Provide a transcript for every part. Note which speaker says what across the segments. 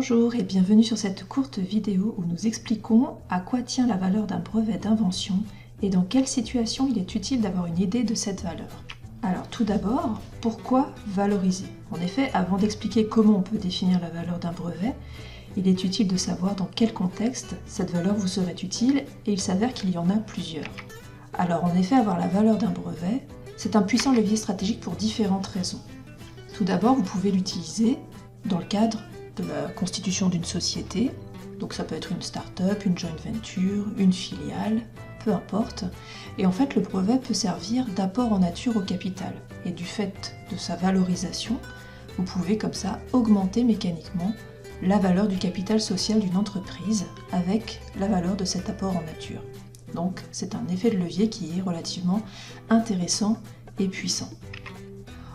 Speaker 1: Bonjour et bienvenue sur cette courte vidéo où nous expliquons à quoi tient la valeur d'un brevet d'invention et dans quelle situation il est utile d'avoir une idée de cette valeur. Alors tout d'abord, pourquoi valoriser? En effet, avant d'expliquer comment on peut définir la valeur d'un brevet, il est utile de savoir dans quel contexte cette valeur vous serait utile et il s'avère qu'il y en a plusieurs. Alors en effet, avoir la valeur d'un brevet, c'est un puissant levier stratégique pour différentes raisons. Tout d'abord, vous pouvez l'utiliser dans le cadre de la constitution d'une société, donc ça peut être une start-up, une joint venture, une filiale, peu importe. Et en fait, le brevet peut servir d'apport en nature au capital. Et du fait de sa valorisation, vous pouvez comme ça augmenter mécaniquement la valeur du capital social d'une entreprise avec la valeur de cet apport en nature. Donc c'est un effet de levier qui est relativement intéressant et puissant.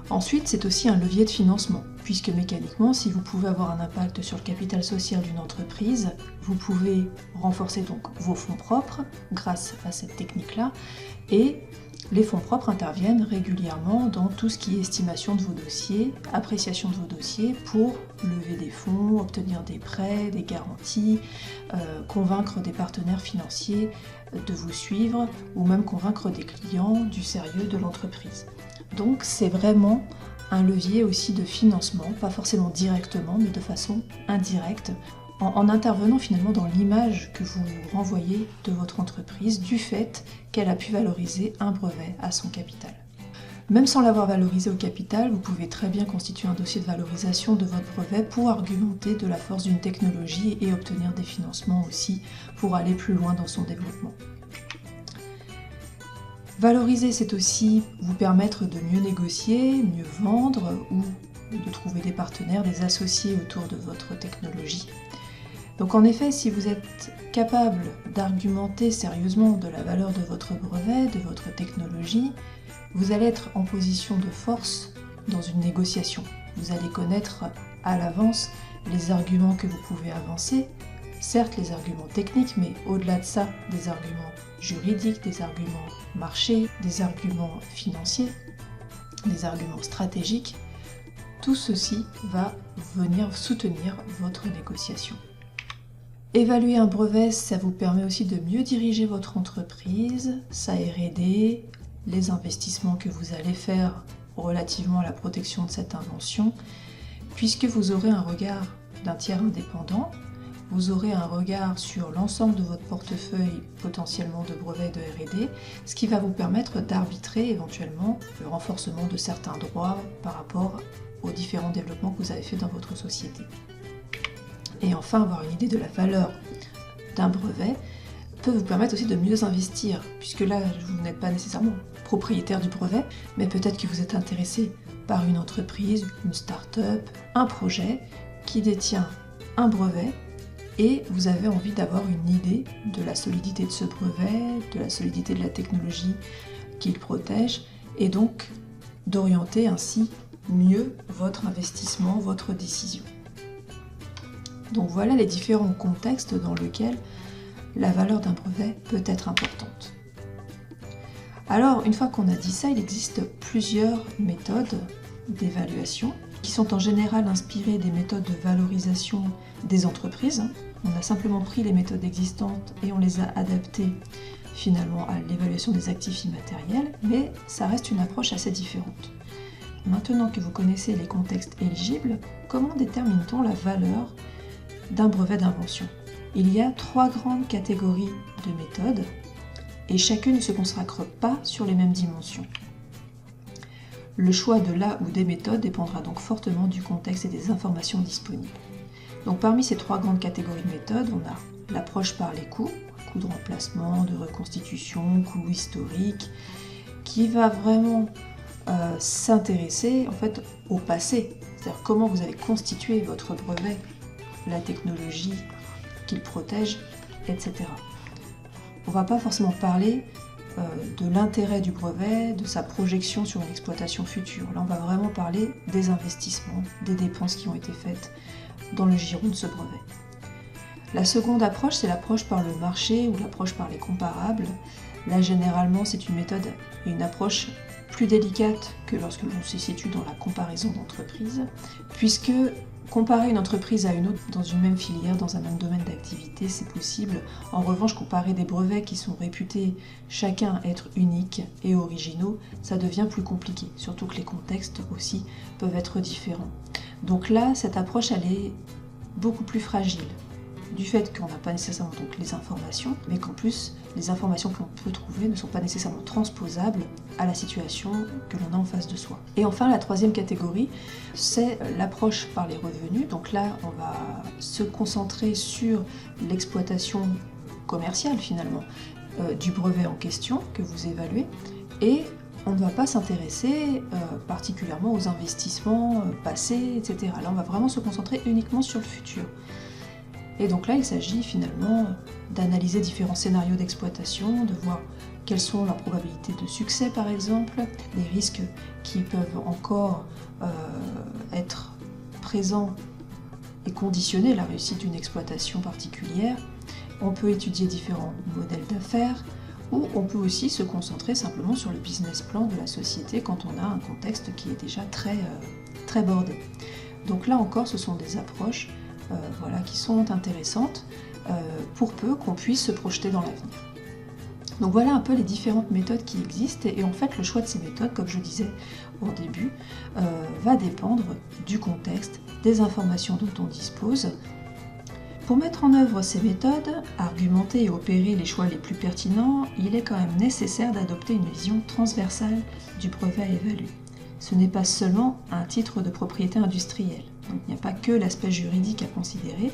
Speaker 1: Ensuite, c'est aussi un levier de financement, puisque mécaniquement, si vous pouvez avoir un impact sur le capital social d'une entreprise, vous pouvez renforcer donc vos fonds propres grâce à cette technique-là, et les fonds propres interviennent régulièrement dans tout ce qui est estimation de vos dossiers, appréciation de vos dossiers pour lever des fonds, obtenir des prêts, des garanties, convaincre des partenaires financiers de vous suivre ou même convaincre des clients du sérieux de l'entreprise. Donc c'est vraiment un levier aussi de financement, pas forcément directement, mais de façon indirecte, en intervenant finalement dans l'image que vous renvoyez de votre entreprise du fait qu'elle a pu valoriser un brevet à son capital. Même sans l'avoir valorisé au capital, vous pouvez très bien constituer un dossier de valorisation de votre brevet pour argumenter de la force d'une technologie et obtenir des financements aussi pour aller plus loin dans son développement. Valoriser, c'est aussi vous permettre de mieux négocier, mieux vendre ou de trouver des partenaires, des associés autour de votre technologie. Donc en effet, si vous êtes capable d'argumenter sérieusement de la valeur de votre brevet, de votre technologie, vous allez être en position de force dans une négociation. Vous allez connaître à l'avance les arguments que vous pouvez avancer, certes les arguments techniques, mais au-delà de ça, des arguments juridiques, des arguments marché, des arguments financiers, des arguments stratégiques. Tout ceci va venir soutenir votre négociation. Évaluer un brevet, ça vous permet aussi de mieux diriger votre entreprise, sa R&D, les investissements que vous allez faire relativement à la protection de cette invention, puisque vous aurez un regard d'un tiers indépendant, vous aurez un regard sur l'ensemble de votre portefeuille potentiellement de brevets de R&D, ce qui va vous permettre d'arbitrer éventuellement le renforcement de certains droits par rapport aux différents développements que vous avez fait dans votre société. Et enfin, avoir une idée de la valeur d'un brevet peut vous permettre aussi de mieux investir, puisque là, vous n'êtes pas nécessairement propriétaire du brevet, mais peut-être que vous êtes intéressé par une entreprise, une start-up, un projet qui détient un brevet, et vous avez envie d'avoir une idée de la solidité de ce brevet, de la solidité de la technologie qu'il protège, et donc d'orienter ainsi mieux votre investissement, votre décision. Donc voilà les différents contextes dans lesquels la valeur d'un brevet peut être importante. Alors, une fois qu'on a dit ça, il existe plusieurs méthodes d'évaluation qui sont en général inspirées des méthodes de valorisation des entreprises. On a simplement pris les méthodes existantes et on les a adaptées finalement à l'évaluation des actifs immatériels, mais ça reste une approche assez différente. Maintenant que vous connaissez les contextes éligibles, comment détermine-t-on la valeur d'un brevet d'invention? Il y a 3 grandes catégories de méthodes et chacune ne se consacre pas sur les mêmes dimensions. Le choix de la ou des méthodes dépendra donc fortement du contexte et des informations disponibles. Donc parmi ces 3 grandes catégories de méthodes, on a l'approche par les coûts, coûts de remplacement, de reconstitution, coûts historiques, qui va vraiment s'intéresser en fait au passé, c'est-à-dire comment vous avez constitué votre brevet, la technologie qu'il protège, etc. On ne va pas forcément parler de l'intérêt du brevet, de sa projection sur une exploitation future. Là, on va vraiment parler des investissements, des dépenses qui ont été faites dans le giron de ce brevet. La seconde approche, c'est l'approche par le marché ou l'approche par les comparables. Là, généralement, c'est une méthode et une approche plus délicate que lorsque l'on se situe dans la comparaison d'entreprises, puisque Comparer une entreprise à une autre dans une même filière, dans un même domaine d'activité, c'est possible. En revanche, comparer des brevets qui sont réputés chacun être uniques et originaux, ça devient plus compliqué, surtout que les contextes aussi peuvent être différents. Donc là, cette approche, elle est beaucoup plus fragile, du fait qu'on n'a pas nécessairement donc les informations, mais qu'en plus, les informations que l'on peut trouver ne sont pas nécessairement transposables à la situation que l'on a en face de soi. Et enfin, la troisième catégorie, c'est l'approche par les revenus. Donc là, on va se concentrer sur l'exploitation commerciale finalement du brevet en question que vous évaluez, et on ne va pas s'intéresser particulièrement aux investissements passés, etc. Là, on va vraiment se concentrer uniquement sur le futur. Et donc là, il s'agit finalement d'analyser différents scénarios d'exploitation, de voir quelles sont leurs probabilités de succès par exemple, les risques qui peuvent encore être présents et conditionner la réussite d'une exploitation particulière. On peut étudier différents modèles d'affaires, ou on peut aussi se concentrer simplement sur le business plan de la société quand on a un contexte qui est déjà très bordé. Donc là encore, ce sont des approches qui sont intéressantes pour peu qu'on puisse se projeter dans l'avenir. Donc voilà un peu les différentes méthodes qui existent, et en fait le choix de ces méthodes, comme je disais au début, va dépendre du contexte, des informations dont on dispose. Pour mettre en œuvre ces méthodes, argumenter et opérer les choix les plus pertinents, il est quand même nécessaire d'adopter une vision transversale du brevet à évaluer. Ce n'est pas seulement un titre de propriété industrielle. Donc, il n'y a pas que l'aspect juridique à considérer,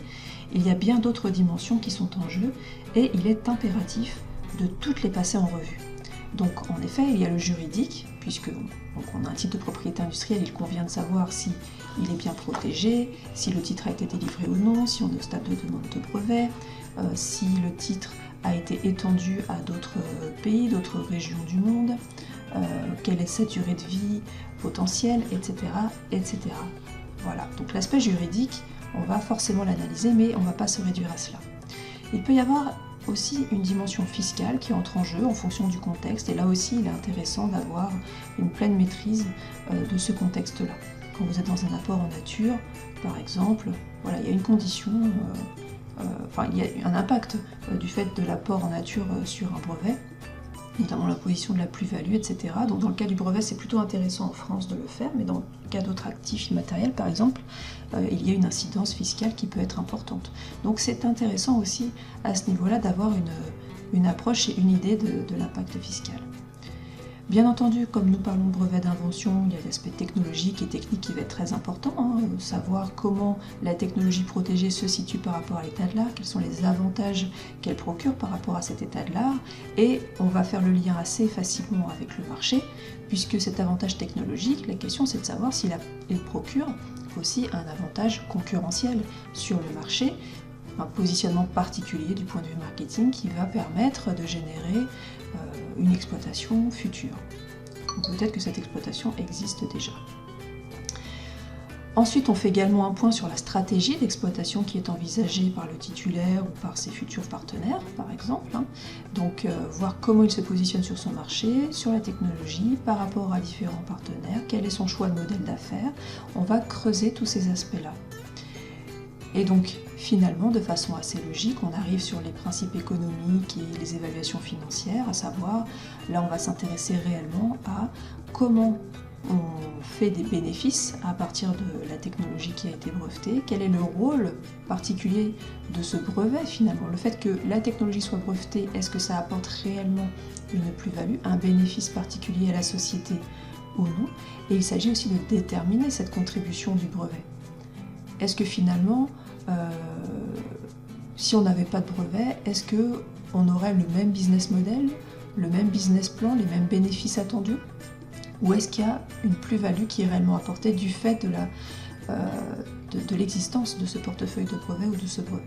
Speaker 1: il y a bien d'autres dimensions qui sont en jeu, et il est impératif de toutes les passer en revue. Donc en effet, il y a le juridique, puisque on a un titre de propriété industrielle, il convient de savoir si il est bien protégé, si le titre a été délivré ou non, si on est au stade de demande de brevet, si le titre a été étendu à d'autres pays, d'autres régions du monde, quelle est cette durée de vie potentielle, etc. etc. Voilà, donc l'aspect juridique, on va forcément l'analyser, mais on ne va pas se réduire à cela. Il peut y avoir aussi une dimension fiscale qui entre en jeu en fonction du contexte, et là aussi il est intéressant d'avoir une pleine maîtrise de ce contexte-là. Quand vous êtes dans un apport en nature, par exemple, voilà, il y a une condition, il y a un impact du fait de l'apport en nature sur un brevet, notamment la position de la plus-value, etc. Donc dans le cas du brevet, c'est plutôt intéressant en France de le faire, mais dans le cas d'autres actifs immatériels, par exemple, il y a une incidence fiscale qui peut être importante. Donc c'est intéressant aussi à ce niveau-là d'avoir une approche et une idée de l'impact fiscal. Bien entendu, comme nous parlons de brevet d'invention, il y a l'aspect technologique et technique qui va être très important, savoir comment la technologie protégée se situe par rapport à l'état de l'art, quels sont les avantages qu'elle procure par rapport à cet état de l'art, et on va faire le lien assez facilement avec le marché, puisque cet avantage technologique, la question c'est de savoir s'il procure aussi un avantage concurrentiel sur le marché, un positionnement particulier du point de vue marketing qui va permettre de générer une exploitation future. Peut-être que cette exploitation existe déjà. Ensuite, on fait également un point sur la stratégie d'exploitation qui est envisagée par le titulaire ou par ses futurs partenaires, par exemple. Donc, voir comment il se positionne sur son marché, sur la technologie, par rapport à différents partenaires, quel est son choix de modèle d'affaires. On va creuser tous ces aspects-là. Et donc, finalement, de façon assez logique, on arrive sur les principes économiques et les évaluations financières, à savoir, là on va s'intéresser réellement à comment on fait des bénéfices à partir de la technologie qui a été brevetée, quel est le rôle particulier de ce brevet finalement, le fait que la technologie soit brevetée, est-ce que ça apporte réellement une plus-value, un bénéfice particulier à la société ou non, et il s'agit aussi de déterminer cette contribution du brevet. Est-ce que finalement, si on n'avait pas de brevet, est-ce qu'on aurait le même business model, le même business plan, les mêmes bénéfices attendus? Ou est-ce qu'il y a une plus-value qui est réellement apportée du fait de l'existence de ce portefeuille de brevets ou de ce brevet?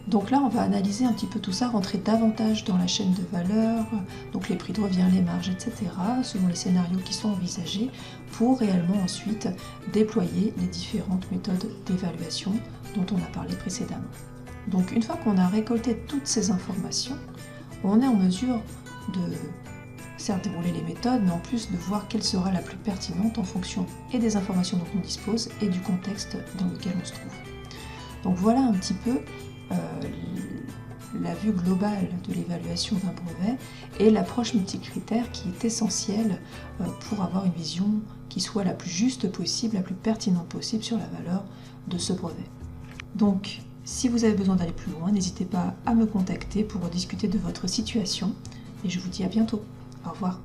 Speaker 1: Donc là, on va analyser un petit peu tout ça, rentrer davantage dans la chaîne de valeur, donc les prix de revient, les marges, etc., selon les scénarios qui sont envisagés, pour réellement ensuite déployer les différentes méthodes d'évaluation dont on a parlé précédemment. Donc une fois qu'on a récolté toutes ces informations, on est en mesure de certes dérouler les méthodes, mais en plus de voir quelle sera la plus pertinente en fonction et des informations dont on dispose et du contexte dans lequel on se trouve. Donc voilà un petit peu la vue globale de l'évaluation d'un brevet et l'approche multicritère qui est essentielle pour avoir une vision qui soit la plus juste possible, la plus pertinente possible sur la valeur de ce brevet. Donc, si vous avez besoin d'aller plus loin, n'hésitez pas à me contacter pour discuter de votre situation et je vous dis à bientôt. Au revoir.